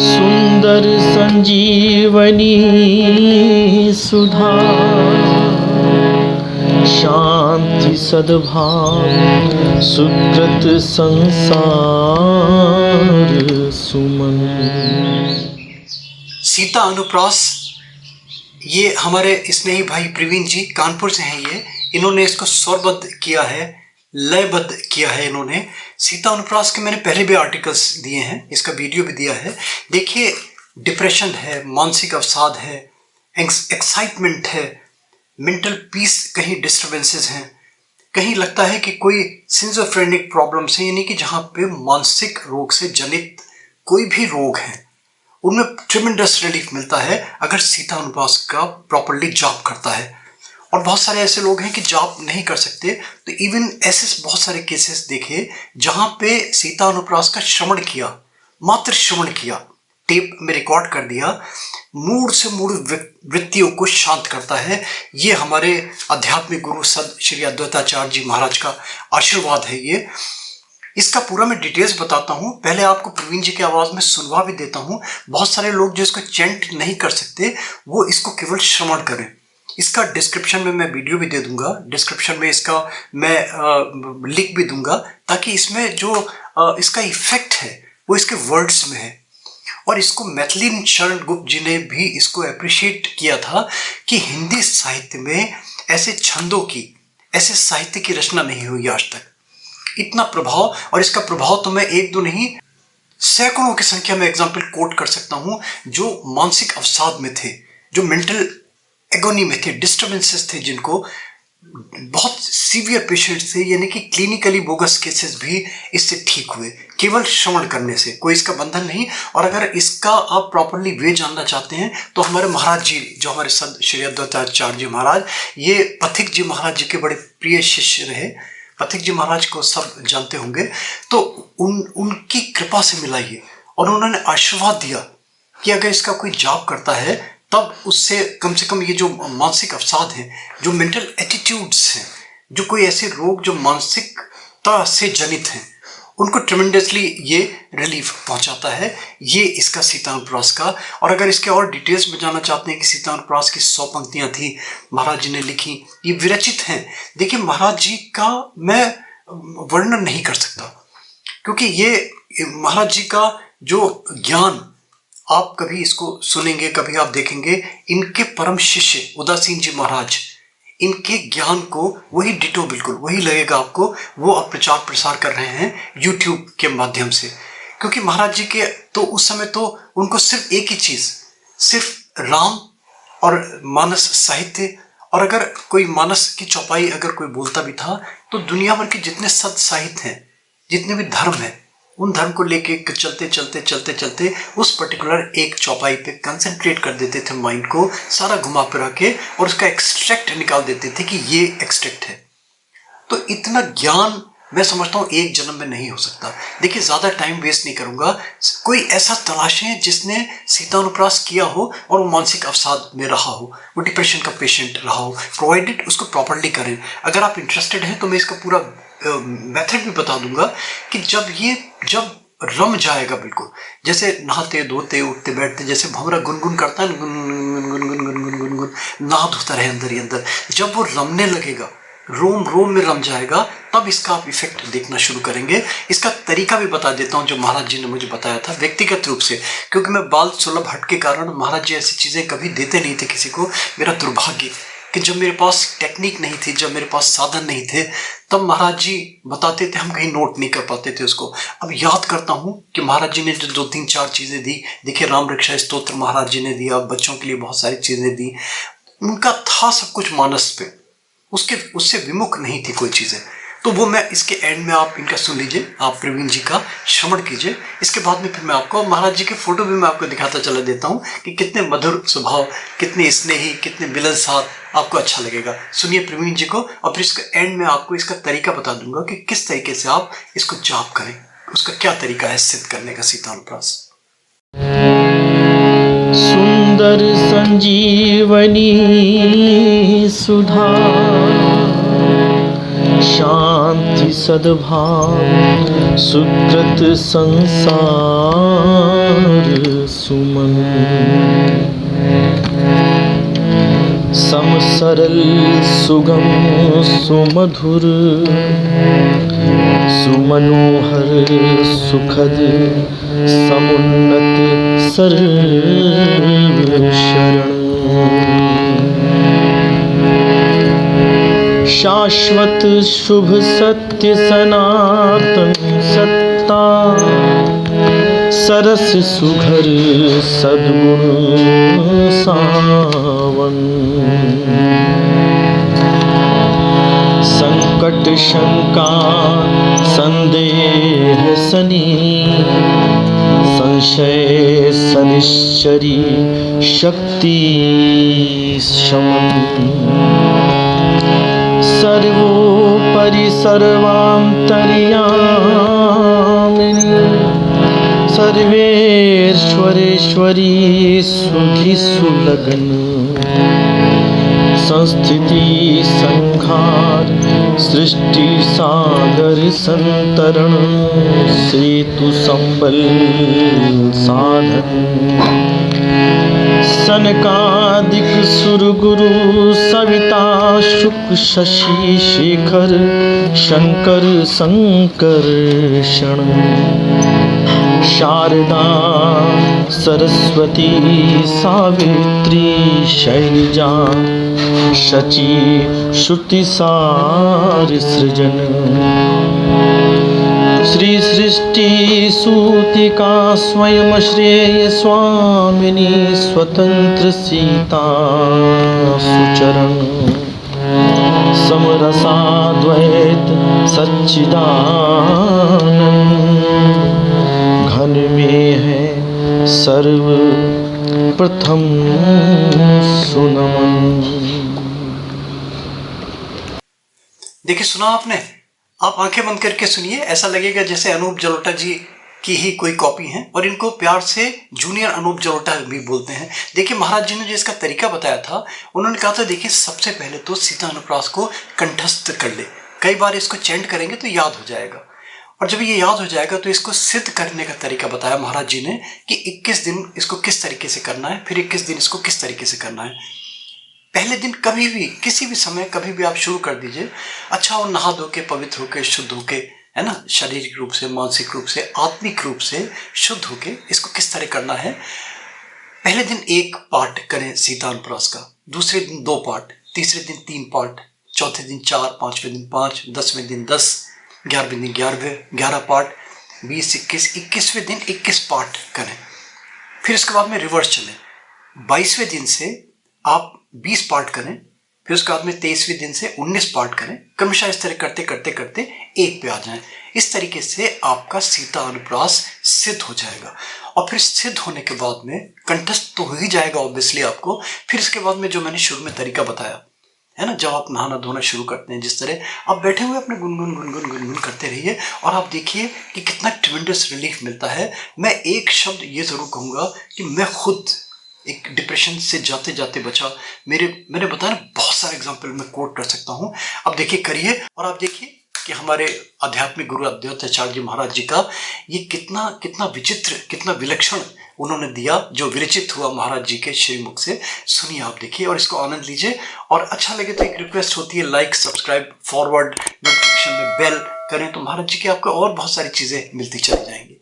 सुंदर संजीवनी सुधा, शांति सद्भाव सुकृत संसार सुमन। सीता अनुप्रास, ये हमारे स्नेही भाई प्रवीण जी कानपुर से हैं। इन्होंने इसको स्वरबद्ध किया है, लयबद्ध किया है इन्होंने। सीता अनुप्रास के मैंने पहले भी आर्टिकल्स दिए हैं, इसका वीडियो भी दिया है। देखिए, डिप्रेशन है, मानसिक अवसाद है, एक्साइटमेंट है, मेंटल पीस कहीं डिस्टर्बेंसेस हैं, कहीं लगता है कि कोई सिंजोफ्रेनिक प्रॉब्लम्स हैं, यानी कि जहाँ पे मानसिक रोग से जनित कोई भी रोग है उनमें ट्रिमेंडस रिलीफ मिलता है अगर सीता अनुप्रास का प्रॉपर्ली जाप करता है। और बहुत सारे ऐसे लोग हैं कि जाप नहीं कर सकते, तो इवन ऐसे बहुत सारे केसेस देखे जहां पे सीता अनुप्रास का श्रवण किया, मात्र श्रवण किया, टेप में रिकॉर्ड कर दिया, मूड से मूड वृत्तियों को शांत करता है। ये हमारे आध्यात्मिक गुरु सद श्री अद्वैताचार्य जी महाराज का आशीर्वाद है। ये इसका पूरा मैं डिटेल्स बताता हूँ। पहले आपको प्रवीण जी की आवाज़ में सुनवा भी देता हूँ। बहुत सारे लोग जो इसको चेंट नहीं कर सकते वो इसको केवल श्रवण करें। इसका डिस्क्रिप्शन में मैं वीडियो भी दे दूंगा, डिस्क्रिप्शन में इसका मैं लिंक भी दूंगा, ताकि इसमें जो इसका इफेक्ट है वो इसके वर्ड्स में है। और इसको मैथिलीन शरण गुप्त जी ने भी इसको अप्रिशिएट किया था कि हिंदी साहित्य में ऐसे छंदों की, ऐसे साहित्य की रचना नहीं हुई आज तक। इतना प्रभाव, और इसका प्रभाव तो मैं एक दो नहीं सैकड़ों की संख्या में एग्जाम्पल कोट कर सकता हूं, जो मानसिक अवसाद में थे, जो मेंटल एगोनी में थे, डिस्टर्बेंसेस थे, जिनको बहुत सीवियर पेशेंट्स थे, यानी कि क्लिनिकली बोगस केसेस भी इससे ठीक हुए केवल श्रवण करने से। कोई इसका बंधन नहीं। और अगर इसका आप प्रॉपरली वे जानना चाहते हैं तो हमारे महाराज जी, जो हमारे सद श्री अद्वैताचार्य जी महाराज, ये पथिक जी महाराज जी के बड़े प्रिय शिष्य रहे। पथिक जी महाराज को सब जानते होंगे। तो उनकी कृपा से मिला ये, और उन्होंने आशीर्वाद दिया कि अगर इसका कोई जाप करता है तब उससे कम से कम ये जो मानसिक अवसाद हैं, जो मेंटल एटीट्यूड्स हैं, जो कोई ऐसे रोग जो मानसिकता से जनित हैं, उनको ट्रेमेंडसली ये रिलीफ पहुंचाता है। ये इसका सीता अनुप्रास का। और अगर इसके और डिटेल्स में जानना चाहते हैं कि सीता अनुप्रास की 100 पंक्तियां थी, महाराज जी ने लिखी, ये विरचित हैं। देखिए, महाराज जी का मैं वर्णन नहीं कर सकता, क्योंकि ये महाराज जी का जो ज्ञान, आप कभी इसको सुनेंगे, कभी आप देखेंगे, इनके परम शिष्य उदासीन जी महाराज, इनके ज्ञान को वही डिटो, बिल्कुल वही लगेगा आपको, वो अब प्रचार प्रसार कर रहे हैं यूट्यूब के माध्यम से। क्योंकि महाराज जी के तो उस समय तो उनको सिर्फ एक ही चीज़, सिर्फ राम और मानस साहित्य, और अगर कोई मानस की चौपाई अगर कोई बोलता भी था तो दुनिया भर के जितने सद साहित्य हैं, जितने भी धर्म हैं, उन धर्म को लेके चलते चलते चलते चलते उस पर्टिकुलर एक चौपाई पे कंसंट्रेट कर देते थे माइंड को, सारा घुमा फिरा के, और उसका एक्सट्रैक्ट निकाल देते थे कि ये एक्सट्रैक्ट है। तो इतना ज्ञान मैं समझता हूँ एक जन्म में नहीं हो सकता। देखिए, ज़्यादा टाइम वेस्ट नहीं करूँगा। कोई ऐसा तलाशें जिसने सीता अनुप्रास किया हो और वो मानसिक अवसाद में रहा हो, वो डिप्रेशन का पेशेंट रहा हो, प्रोवाइडेड उसको प्रॉपरली करें। अगर आप इंटरेस्टेड हैं तो मैं इसका पूरा मेथड भी बता दूंगा कि जब रम जाएगा, बिल्कुल जैसे नहाते धोते उठते बैठते जैसे भंवरा गुनगुन करता है, गुनगुन नाद होता रहे अंदर ही अंदर, जब वो रमने लगेगा, रोम रोम में रम जाएगा, तब इसका आप इफेक्ट देखना शुरू करेंगे। इसका तरीका भी बता देता हूँ जो महाराज जी ने मुझे बताया था व्यक्तिगत रूप से, क्योंकि मैं बाल सुलभ हट के कारण महाराज जी ऐसी चीज़ें कभी देते नहीं थे किसी को। मेरा दुर्भाग्य कि जब मेरे पास टेक्निक नहीं थी, जब मेरे पास साधन नहीं थे, तब महाराज जी बताते थे, हम कहीं नोट नहीं कर पाते थे उसको। अब याद करता हूँ कि महाराज जी ने जो 2-3-4 चीज़ें दी, देखिए राम रक्षा स्तोत्र महाराज जी ने दिया, बच्चों के लिए बहुत सारी चीज़ें दी, उनका था सब कुछ मानस पे, उससे विमुख नहीं थी कोई चीज़ें। तो वो मैं इसके एंड में आप इनका सुन लीजिए, आप प्रवीण जी का श्रवण कीजिए। इसके बाद में फिर मैं आपको महाराज जी के फोटो भी मैं आपको दिखाता चला देता हूँ कि कितने मधुर स्वभाव, कितने स्नेही, कितने मिलनसार, आपको अच्छा लगेगा। सुनिए प्रवीण जी को, और फिर इसके एंड में आपको इसका तरीका बता दूंगा कि किस तरीके से आप इसको जाप करें, उसका क्या तरीका है सिद्ध करने का सीता अनुप्रास। सुंदर संजीवनी सुधा, शांति सद्भाव सुकृत संसार सुमन सम सरल सुगम सुमधुर सुमनोहर सुखद समुन्नत सर्व शरण शाश्वत शुभ सत्य सनातन सत्ता सरस सुघर सद्गुण सावन संकट शंका संदेह सनी संशय सनिश्चरी शक्ति शमन सर्वोपरि सर्वान्तर्यामिनी सर्वेश्वरेश्वरी सुखी सुलग्न संस्थिति संहार सृष्टि सागर संतरण सेतु संबल साधन सनकादिक सुर गुरु सविता शुक शशि शेखर शंकर संकर्षण शारदा सरस्वती सावित्री शैलजा शची श्रुति सार सृजन श्री सृष्टि सूतिका स्वयं श्रेय स्वामिनी स्वतंत्र सीता सुचरण समरसाद्वैत सच्चिदानंद घन में है सर्व प्रथम सुनमन। देखिए, सुना आपने? आप आंखें बंद करके सुनिए, ऐसा लगेगा जैसे अनूप जलोटा जी की ही कोई कॉपी है, और इनको प्यार से जूनियर अनूप जलोटा भी बोलते हैं। देखिए, महाराज जी ने जो इसका तरीका बताया था, उन्होंने कहा था देखिए सबसे पहले तो सीता अनुप्रास को कंठस्थ कर ले, कई बार इसको चैंट करेंगे तो याद हो जाएगा, और जब ये याद हो जाएगा तो इसको सिद्ध करने का तरीका बताया महाराज जी ने कि 21 दिन इसको किस तरीके से करना है, फिर 21 दिन इसको किस तरीके से करना है। पहले दिन कभी भी किसी भी समय कभी भी आप शुरू कर दीजिए, अच्छा और नहा धो के पवित्र होके शुद्ध होके, है ना, शारीरिक रूप से मानसिक रूप से आत्मिक रूप से शुद्ध होके इसको किस तरह करना है। पहले दिन 1 पार्ट करें सीता अनुप्रास का, दूसरे दिन 2 पार्ट, तीसरे दिन 3 पार्ट, चौथे दिन 4, 5वें दिन 5, 10वें दिन 10, 11वें दिन 11 पार्ट, 20, 21, 21वें दिन 21 पार्ट करें। फिर इसके बाद में रिवर्स चलें, 22वें दिन से आप 20 पार्ट करें, फिर उसके बाद में 23वें दिन से 19 पार्ट करें। क्रमशः इस तरह करते करते करते 1 पे आ जाएं। इस तरीके से आपका सीता अनुप्रास सिद्ध हो जाएगा, और फिर सिद्ध होने के बाद में कंठस्थ तो हो ही जाएगा ऑब्वियसली आपको। फिर इसके बाद में जो मैंने शुरू में तरीका बताया है ना, जब आप नहाना धोना शुरू करते हैं, जिस तरह आप बैठे हुए अपने गुनगुन गुनगुन गुनगुन करते रहिए, और आप देखिए कि कितना ट्रिमेंडस रिलीफ मिलता है। मैं एक शब्द ये ज़रूर कहूँगा कि मैं खुद एक डिप्रेशन से जाते जाते बचा। मैंने बताया ना, बहुत सारे एग्जाम्पल मैं कोट कर सकता हूँ। अब देखिए, करिए, और आप देखिए कि हमारे आध्यात्मिक गुरु अद्वैताचार्य जी महाराज जी का ये कितना विचित्र, कितना विलक्षण उन्होंने दिया, जो विरचित हुआ महाराज जी के श्रीमुख से। सुनिए, आप देखिए और इसको आनंद लीजिए, और अच्छा लगे तो एक रिक्वेस्ट होती है, लाइक, सब्सक्राइब, फॉरवर्ड, नोटिफिकेशन में बेल करें, तो महाराज जी की आपको और बहुत सारी चीज़ें मिलती चली जाएंगी।